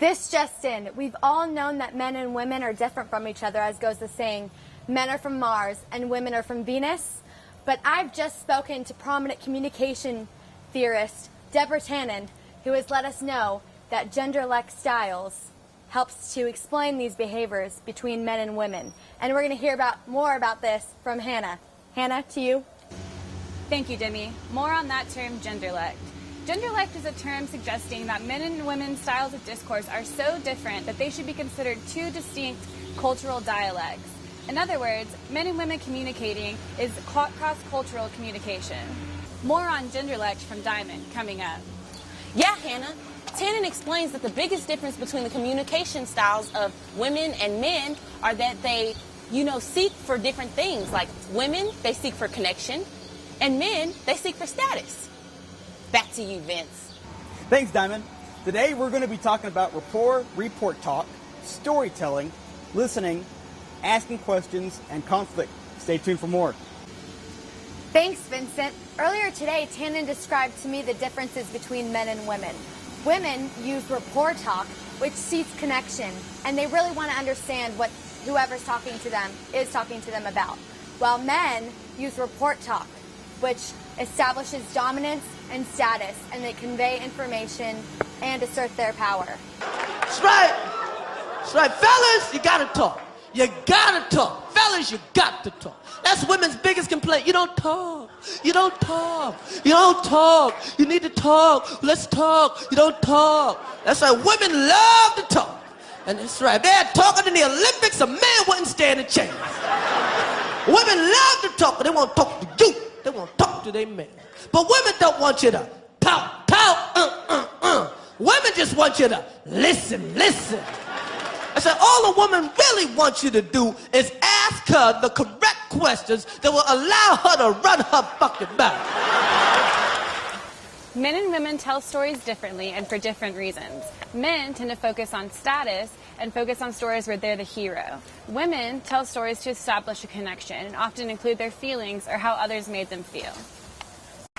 This just in, we've all known that men and women are different from each other, as goes the saying, men are from Mars and women are from Venus. But I've just spoken to prominent communication theorist Deborah Tannen, who has let us know that Genderlect styles helps to explain these behaviors between men and women. And we're going to hear more about this from Hannah. Hannah, to you. Thank you, Demi. More on that term, Genderlect. Genderlect is a term suggesting that men and women's styles of discourse are so different that they should be considered two distinct cultural dialects. In other words, men and women communicating is cross-cultural communication. More on Genderlect from Diamond coming up. Yeah, Hannah. Tannen explains that the biggest difference between the communication styles of women and men are that they, seek for different things. Like women, they seek for connection, and men, they seek for status. Back to you, Vince. Thanks, Diamond. Today we're going to be talking about rapport, report talk, storytelling, listening, asking questions, and conflict. Stay tuned for more. Thanks, Vincent. Earlier today, Tannen described to me the differences between men and women. Women use rapport talk, which seeks connection, and they really want to understand what whoever's talking to them is talking to them about. While men use report talk, which establishes dominance and status, and they convey information and assert their power. That's right. That's right. Fellas, you gotta talk. You gotta talk. Fellas, you got to talk. That's women's biggest complaint. You don't talk. You don't talk. You don't talk. You need to talk. Let's talk. You don't talk. That's right. Women love to talk. And that's right. They're talking in the Olympics. A man wouldn't stand a chance. Women love to talk, but they won't talk to you. They won't talk to their man. But women don't want you to talk. Women just want you to listen. I said, all a woman really wants you to do is ask her the correct questions that will allow her to run her fucking mouth. Men and women tell stories differently and for different reasons. Men tend to focus on status and focus on stories where they're the hero. Women tell stories to establish a connection and often include their feelings or how others made them feel.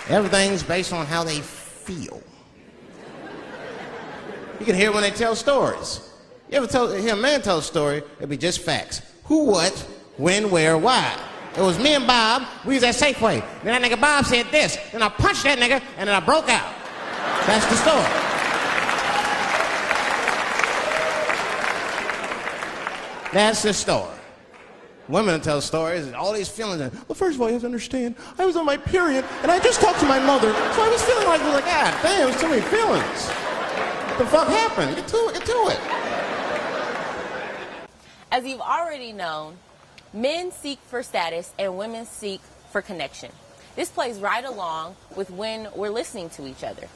Everything's based on how they feel. You can hear when they tell stories. You ever hear a man tell a story, it'd be just facts. Who, what, when, where, why. It was me and Bob, we was at Safeway. Then that nigga Bob said this. Then I punched that nigga, and then I broke out. That's the story. That's the story. Women tell stories, all these feelings. Well, first of all, you have to understand, I was on my period, and I just talked to my mother, so I was feeling like, God damn, there's too many feelings. What the fuck happened? Get to it. As you've already known, men seek for status and women seek for connection. This plays right along with when we're listening to each other.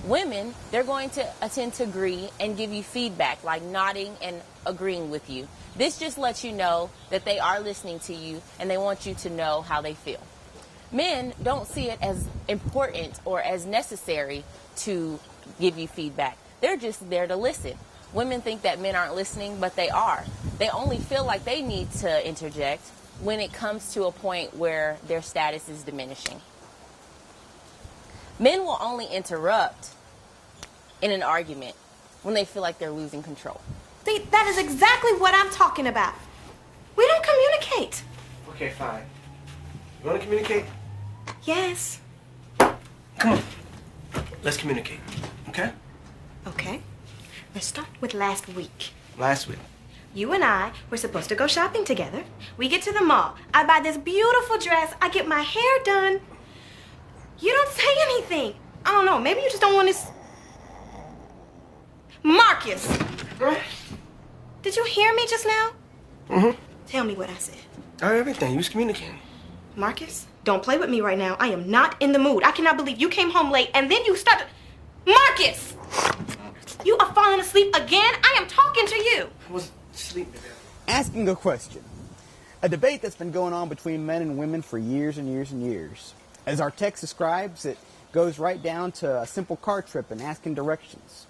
Women, they're going to tend to agree and give you feedback, like nodding and agreeing with you. This just lets you know that they are listening to you and they want you to know how they feel. Men don't see it as important or as necessary to give you feedback. They're just there to listen. Women think that men aren't listening, but they are. They only feel like they need to interject when it comes to a point where their status is diminishing. Men will only interrupt in an argument when they feel like they're losing control. See, that is exactly what I'm talking about. We don't communicate. Okay, fine. You want to communicate? Yes. Come on. Let's communicate, okay? Okay. Let's start with last week. Last week. You and I were supposed to go shopping together. We get to the mall. I buy this beautiful dress. I get my hair done. You don't say anything. I don't know. Maybe you just don't want to... Marcus! Huh? Did you hear me just now? Mm-hmm. Tell me what I said. I heard everything. You was communicating. Marcus, don't play with me right now. I am not in the mood. I cannot believe you came home late and then you started... Marcus! You are falling asleep again? I am talking to you. I was asleep. Asking a question. A debate that's been going on between men and women for years and years and years. As our text describes, it goes right down to a simple car trip and asking directions.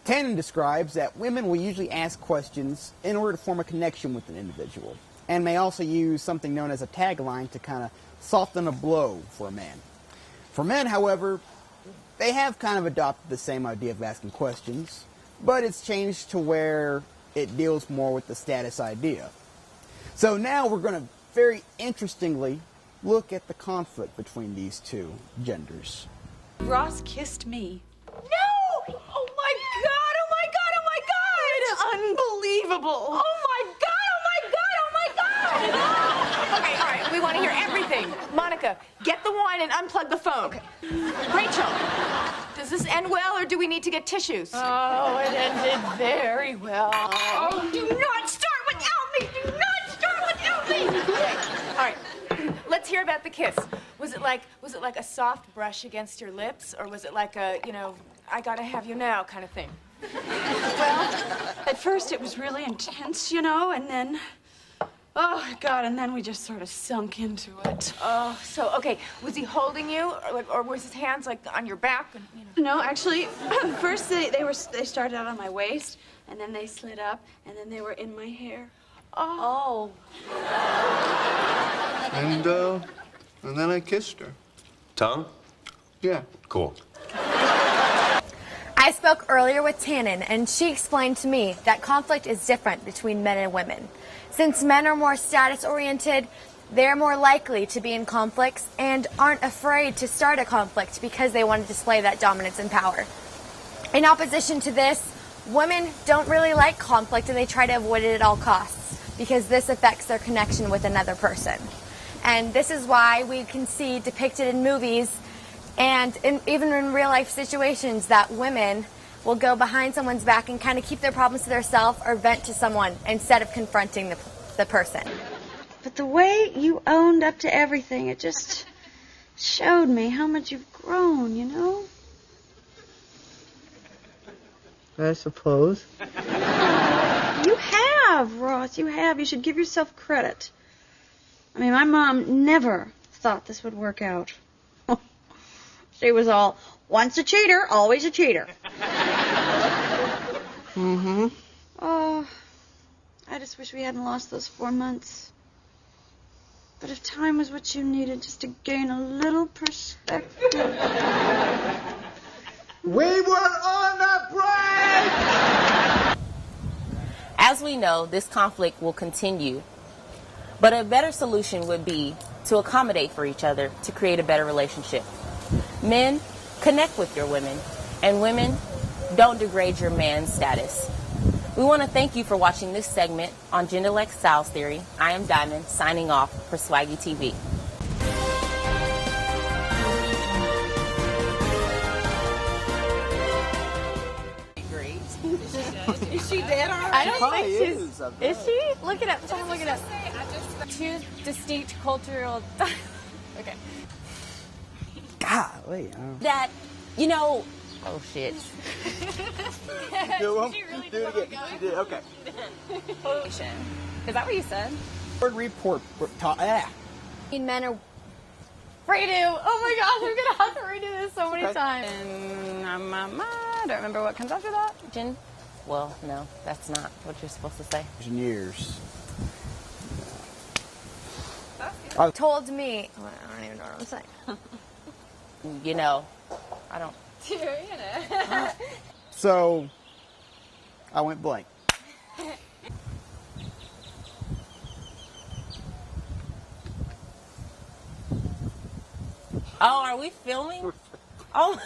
Tannen describes that women will usually ask questions in order to form a connection with an individual, and may also use something known as a tagline to kind of soften a blow for a man. For men, however, they have kind of adopted the same idea of asking questions, but it's changed to where it deals more with the status idea. So now we're going to very interestingly look at the conflict between these two genders. Ross kissed me. No! Oh my God! Oh my God! Oh my God! It's unbelievable. Oh my God! Oh my God! Oh my God! Okay, all right, we want to hear everything. Monica, get the wine and unplug the phone. Okay. Rachel, does this end well or do we need to get tissues? Oh, it ended very well. Oh, do not start without me! Do not start without me! Okay, all right. Let's hear about the kiss. Was it like a soft brush against your lips, or was it like a, I gotta have you now kind of thing? Well, at first it was really intense, and then, oh God, and then we just sort of sunk into it. Oh, so okay, was he holding you, or was his hands like on your back? And, No, actually, first they started out on my waist, and then they slid up, and then they were in my hair. Oh. And then I kissed her. Tongue? Yeah. Cool. I spoke earlier with Tannen, and she explained to me that conflict is different between men and women. Since men are more status-oriented, they're more likely to be in conflicts and aren't afraid to start a conflict because they want to display that dominance and power. In opposition to this, women don't really like conflict and they try to avoid it at all costs because this affects their connection with another person. And this is why we can see depicted in movies and even in real life situations that women will go behind someone's back and kind of keep their problems to themselves or vent to someone instead of confronting the person. But the way you owned up to everything, it just showed me how much you've grown, I suppose. You have, Ross, you have. You should give yourself credit. I mean, my mom never thought this would work out. She was all, once a cheater, always a cheater. Mm-hmm. Oh, I just wish we hadn't lost those 4 months. But if time was what you needed just to gain a little perspective. We were on a break! As we know, this conflict will continue, but a better solution would be to accommodate for each other to create a better relationship. Men, connect with your women, and women, don't degrade your man's status. We want to thank you for watching this segment on Genderlect Styles Theory. I am Diamond, signing off for Swaggy TV. Is she dead already? I don't think she's... Is she? Look it up. Someone look it up. Two distinct cultural... Okay. Golly. That, oh shit. Do them? really Do it again. You did. Okay. Is that what you said? Word report. Men are redo. Oh my gosh, I'm gonna have to redo this so many times. And I don't remember what comes after that. Well, no, that's not what you're supposed to say. Years. Told me. I don't even know what I'm saying. I don't. So, I went blank. Oh, are we filming? Oh.